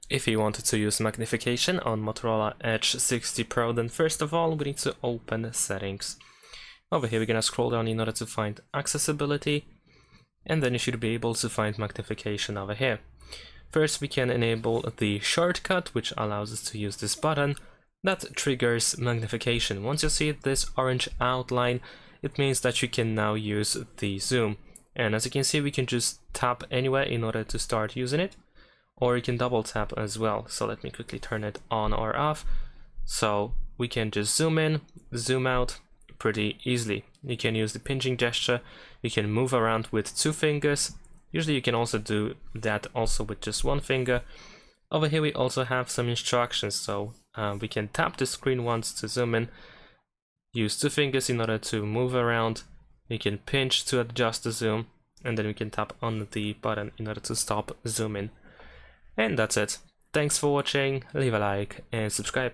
If you wanted to use magnification on Motorola Edge 60 Pro, then first of all we need to open settings. Over here we're gonna scroll down in order to find accessibility, and then you should be able to find magnification over here. First we can enable the shortcut, which allows us to use this button that triggers magnification. Once you see this orange outline, it means that you can now use the zoom. And as you can see, we can just tap anywhere in order to start using it, or you can double tap as well. So let me quickly turn it on or off. So we can just zoom in, zoom out pretty easily. You can use the pinching gesture, you can move around with 2 fingers. Usually you can also do that also with just 1 finger. Over here we also have some instructions, so we can tap the screen once to zoom in, use 2 fingers in order to move around, we can pinch to adjust the zoom, and then we can tap on the button in order to stop zooming. And that's it. Thanks for watching, leave a like and subscribe.